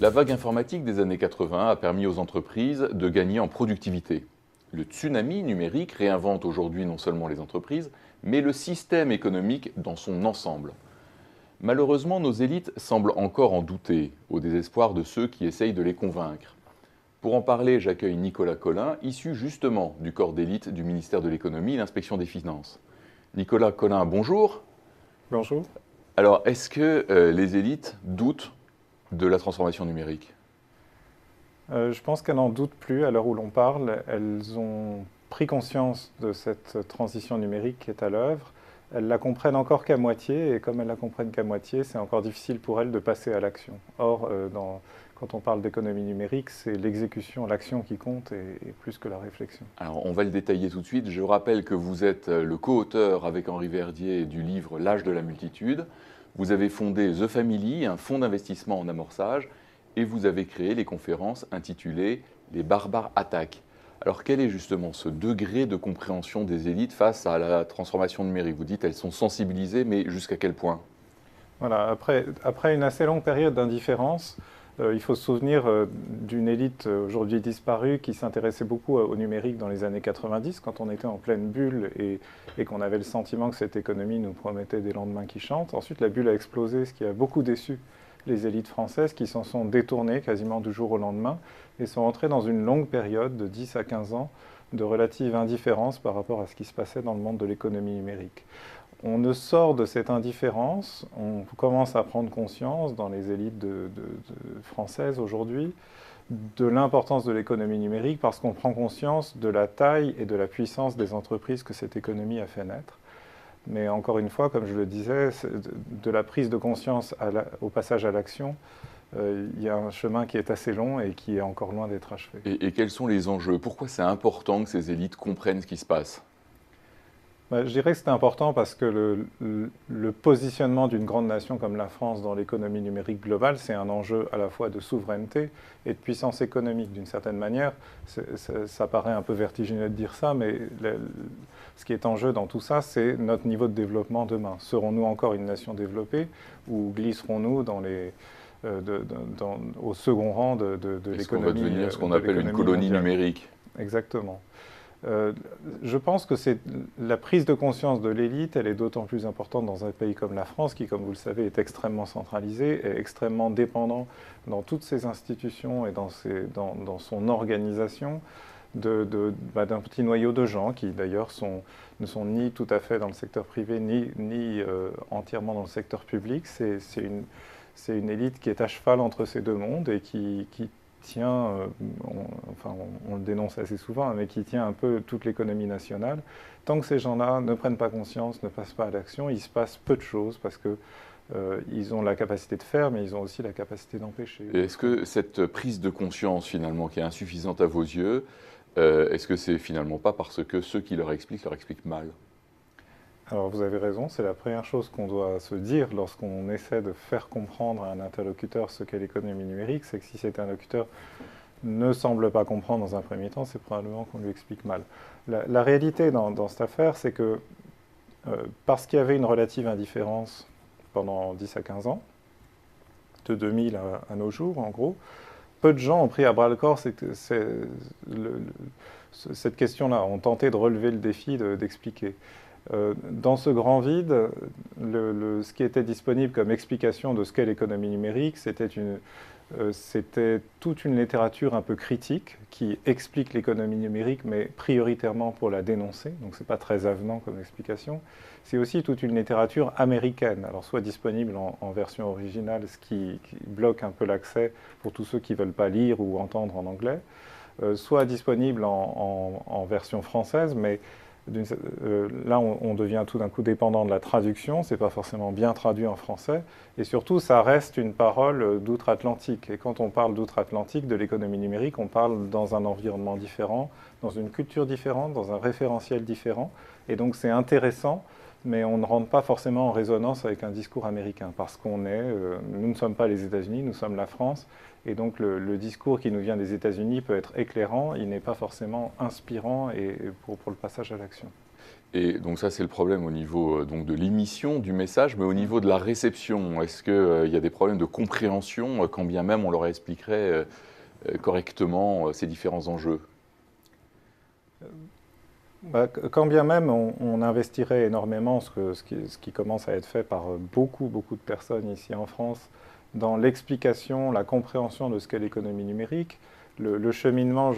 La vague informatique des années 80 a permis aux entreprises de gagner en productivité. Le tsunami numérique réinvente aujourd'hui non seulement les entreprises, mais le système économique dans son ensemble. Malheureusement, nos élites semblent encore en douter, au désespoir de ceux qui essayent de les convaincre. Pour en parler, j'accueille Nicolas Colin, issu justement du corps d'élite du ministère de l'économie et l'inspection des finances. Nicolas Colin, bonjour. Bonjour. Alors, est-ce que les élites doutent de la transformation numérique? Je pense qu'elles n'en doutent plus à l'heure où l'on parle. Elles ont pris conscience de cette transition numérique qui est à l'œuvre. Elles la comprennent encore qu'à moitié, et comme elles la comprennent qu'à moitié, c'est encore difficile pour elles de passer à l'action. Or, quand on parle d'économie numérique, c'est l'exécution, l'action qui compte, et plus que la réflexion. Alors, on va le détailler tout de suite. Je rappelle que vous êtes le co-auteur avec Henri Verdier du livre L'âge de la multitude. Vous avez fondé The Family, un fonds d'investissement en amorçage, et vous avez créé les conférences intitulées Les barbares attaquent. Alors, quel est justement ce degré de compréhension des élites face à la transformation numérique? Vous dites qu'elles sont sensibilisées, mais jusqu'à quel point? Voilà, après une assez longue période d'indifférence, il faut se souvenir d'une élite aujourd'hui disparue qui s'intéressait beaucoup au numérique dans les années 90, quand on était en pleine bulle et qu'on avait le sentiment que cette économie nous promettait des lendemains qui chantent. Ensuite, la bulle a explosé, ce qui a beaucoup déçu les élites françaises qui s'en sont détournées quasiment du jour au lendemain et sont entrées dans une longue période de 10 à 15 ans de relative indifférence par rapport à ce qui se passait dans le monde de l'économie numérique. On ne sort de cette indifférence, on commence à prendre conscience dans les élites françaises aujourd'hui de l'importance de l'économie numérique parce qu'on prend conscience de la taille et de la puissance des entreprises que cette économie a fait naître. Mais encore une fois, comme je le disais, de la prise de conscience au passage à l'action, il y a un chemin qui est assez long et qui est encore loin d'être achevé. Et quels sont les enjeux? Pourquoi c'est important que ces élites comprennent ce qui se passe? Je dirais que c'est important parce que le positionnement d'une grande nation comme la France dans l'économie numérique globale, c'est un enjeu à la fois de souveraineté et de puissance économique d'une certaine manière. Ça paraît un peu vertigineux de dire ça, mais ce qui est en jeu dans tout ça, c'est notre niveau de développement demain. Serons-nous encore une nation développée ou glisserons-nous au second rang de l'économie? Est-ce qu'on va devenir ce qu'on appelle une colonie mondiale numérique? Exactement. Je pense que la prise de conscience de l'élite, elle est d'autant plus importante dans un pays comme la France, qui, comme vous le savez, est extrêmement centralisé et extrêmement dépendant dans toutes ses institutions et dans son organisation d'un petit noyau de gens qui, d'ailleurs, ne sont ni tout à fait dans le secteur privé, ni entièrement dans le secteur public. C'est une élite qui est à cheval entre ces deux mondes et qui tient, on le dénonce assez souvent, mais qui tient un peu toute l'économie nationale. Tant que ces gens-là ne prennent pas conscience, ne passent pas à l'action, il se passe peu de choses parce que ils ont la capacité de faire, mais ils ont aussi la capacité d'empêcher. Est-ce que cette prise de conscience, finalement, qui est insuffisante à vos yeux, est-ce que c'est finalement pas parce que ceux qui leur expliquent mal? Alors vous avez raison, c'est la première chose qu'on doit se dire lorsqu'on essaie de faire comprendre à un interlocuteur ce qu'est l'économie numérique, c'est que si cet interlocuteur ne semble pas comprendre dans un premier temps, c'est probablement qu'on lui explique mal. La réalité dans cette affaire, c'est que parce qu'il y avait une relative indifférence pendant 10 à 15 ans, de 2000 à nos jours en gros, peu de gens ont pris à bras-le-corps cette question-là, ont tenté de relever le défi d'expliquer. Dans ce grand vide, ce qui était disponible comme explication de ce qu'est l'économie numérique, c'était toute une littérature un peu critique qui explique l'économie numérique, mais prioritairement pour la dénoncer. Donc ce n'est pas très avenant comme explication. C'est aussi toute une littérature américaine, alors soit disponible en version originale, ce qui bloque un peu l'accès pour tous ceux qui ne veulent pas lire ou entendre en anglais, soit disponible en version française, mais là, on devient tout d'un coup dépendant de la traduction, c'est pas forcément bien traduit en français, et surtout, ça reste une parole d'outre-Atlantique. Et quand on parle d'outre-Atlantique, de l'économie numérique, on parle dans un environnement différent, dans une culture différente, dans un référentiel différent, et donc c'est intéressant, mais on ne rentre pas forcément en résonance avec un discours américain, parce nous ne sommes pas les États-Unis, nous sommes la France, et donc le discours qui nous vient des États-Unis peut être éclairant, il n'est pas forcément inspirant pour le passage à l'action. Et donc ça, c'est le problème au niveau donc de l'émission du message, mais au niveau de la réception, est-ce qu'il y a des problèmes de compréhension, quand bien même on leur expliquerait correctement ces différents enjeux? Quand bien même on investirait énormément, ce qui commence à être fait par beaucoup de personnes ici en France, dans l'explication, la compréhension de ce qu'est l'économie numérique, le cheminement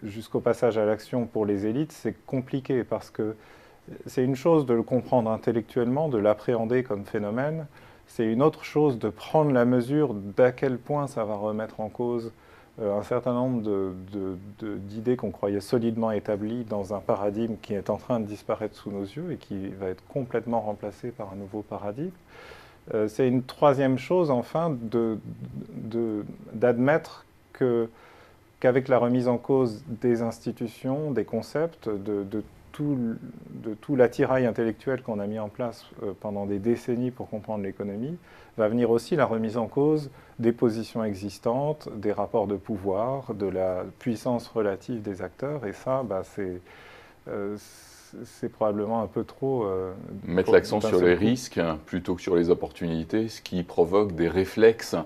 jusqu'au passage à l'action pour les élites, c'est compliqué parce que c'est une chose de le comprendre intellectuellement, de l'appréhender comme phénomène, c'est une autre chose de prendre la mesure d'à quel point ça va remettre en cause un certain nombre d'idées qu'on croyait solidement établies dans un paradigme qui est en train de disparaître sous nos yeux et qui va être complètement remplacé par un nouveau paradigme. C'est une troisième chose, enfin, d'admettre qu'avec la remise en cause des institutions, des concepts, de tout l'attirail intellectuel qu'on a mis en place pendant des décennies pour comprendre l'économie, va venir aussi la remise en cause des positions existantes, des rapports de pouvoir, de la puissance relative des acteurs. Et ça, c'est probablement un peu trop... Mettre l'accent sur les risques plutôt que sur les opportunités, ce qui provoque des réflexes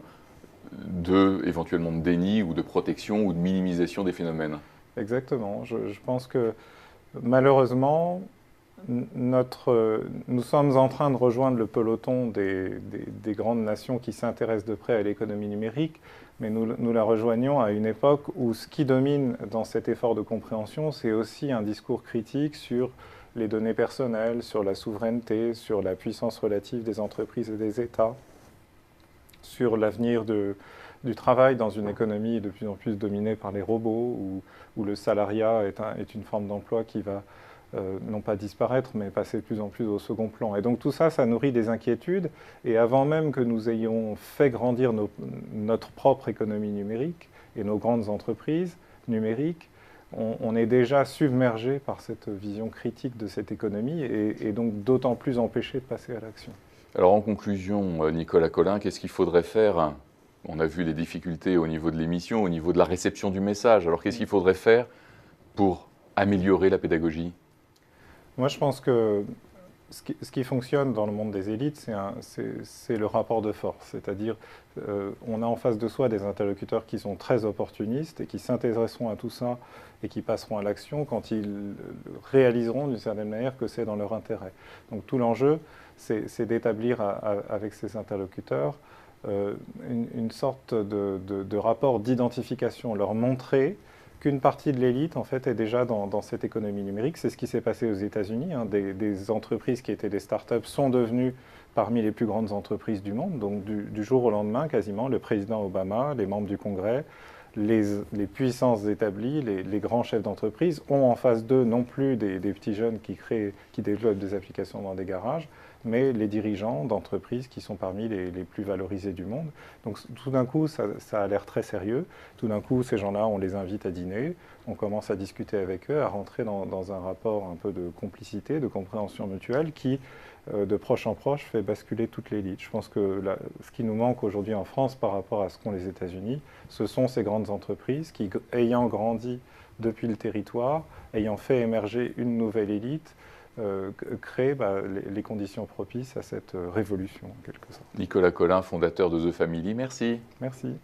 éventuellement de déni ou de protection ou de minimisation des phénomènes. Exactement. Je pense que malheureusement, nous sommes en train de rejoindre le peloton des grandes nations qui s'intéressent de près à l'économie numérique, mais nous la rejoignons à une époque où ce qui domine dans cet effort de compréhension, c'est aussi un discours critique sur les données personnelles, sur la souveraineté, sur la puissance relative des entreprises et des États, sur l'avenir du travail dans une économie de plus en plus dominée par les robots, où le salariat est une forme d'emploi qui va non pas disparaître, mais passer de plus en plus au second plan. Et donc tout ça, ça nourrit des inquiétudes. Et avant même que nous ayons fait grandir notre propre économie numérique et nos grandes entreprises numériques, on est déjà submergé par cette vision critique de cette économie et donc d'autant plus empêché de passer à l'action. Alors en conclusion, Nicolas Colin, qu'est-ce qu'il faudrait faire? On a vu les difficultés au niveau de l'émission, au niveau de la réception du message. Alors qu'est-ce qu'il faudrait faire pour améliorer la pédagogie? Moi, je pense que ce qui fonctionne dans le monde des élites, c'est le rapport de force. C'est-à-dire, on a en face de soi des interlocuteurs qui sont très opportunistes et qui s'intéresseront à tout ça et qui passeront à l'action quand ils réaliseront d'une certaine manière que c'est dans leur intérêt. Donc tout l'enjeu, c'est d'établir avec ces interlocuteurs une sorte de rapport d'identification, leur montrer qu'une partie de l'élite, en fait, est déjà dans cette économie numérique. C'est ce qui s'est passé aux États-Unis. Hein. Des entreprises qui étaient des start-up sont devenues parmi les plus grandes entreprises du monde. Donc, du jour au lendemain, quasiment, le président Obama, les membres du Congrès, les puissances établies, les grands chefs d'entreprise ont en face d'eux non plus des petits jeunes qui développent des applications dans des garages, mais les dirigeants d'entreprises qui sont parmi les plus valorisés du monde. Donc tout d'un coup, ça a l'air très sérieux. Tout d'un coup, ces gens-là, on les invite à dîner, on commence à discuter avec eux, à rentrer dans un rapport un peu de complicité, de compréhension mutuelle qui, de proche en proche, fait basculer toute l'élite. Je pense que ce qui nous manque aujourd'hui en France par rapport à ce qu'ont les États-Unis, ce sont ces grandes entreprises qui, ayant grandi depuis le territoire, ayant fait émerger une nouvelle élite, créent les conditions propices à cette révolution, en quelque sorte. Nicolas Colin, fondateur de The Family, merci. Merci.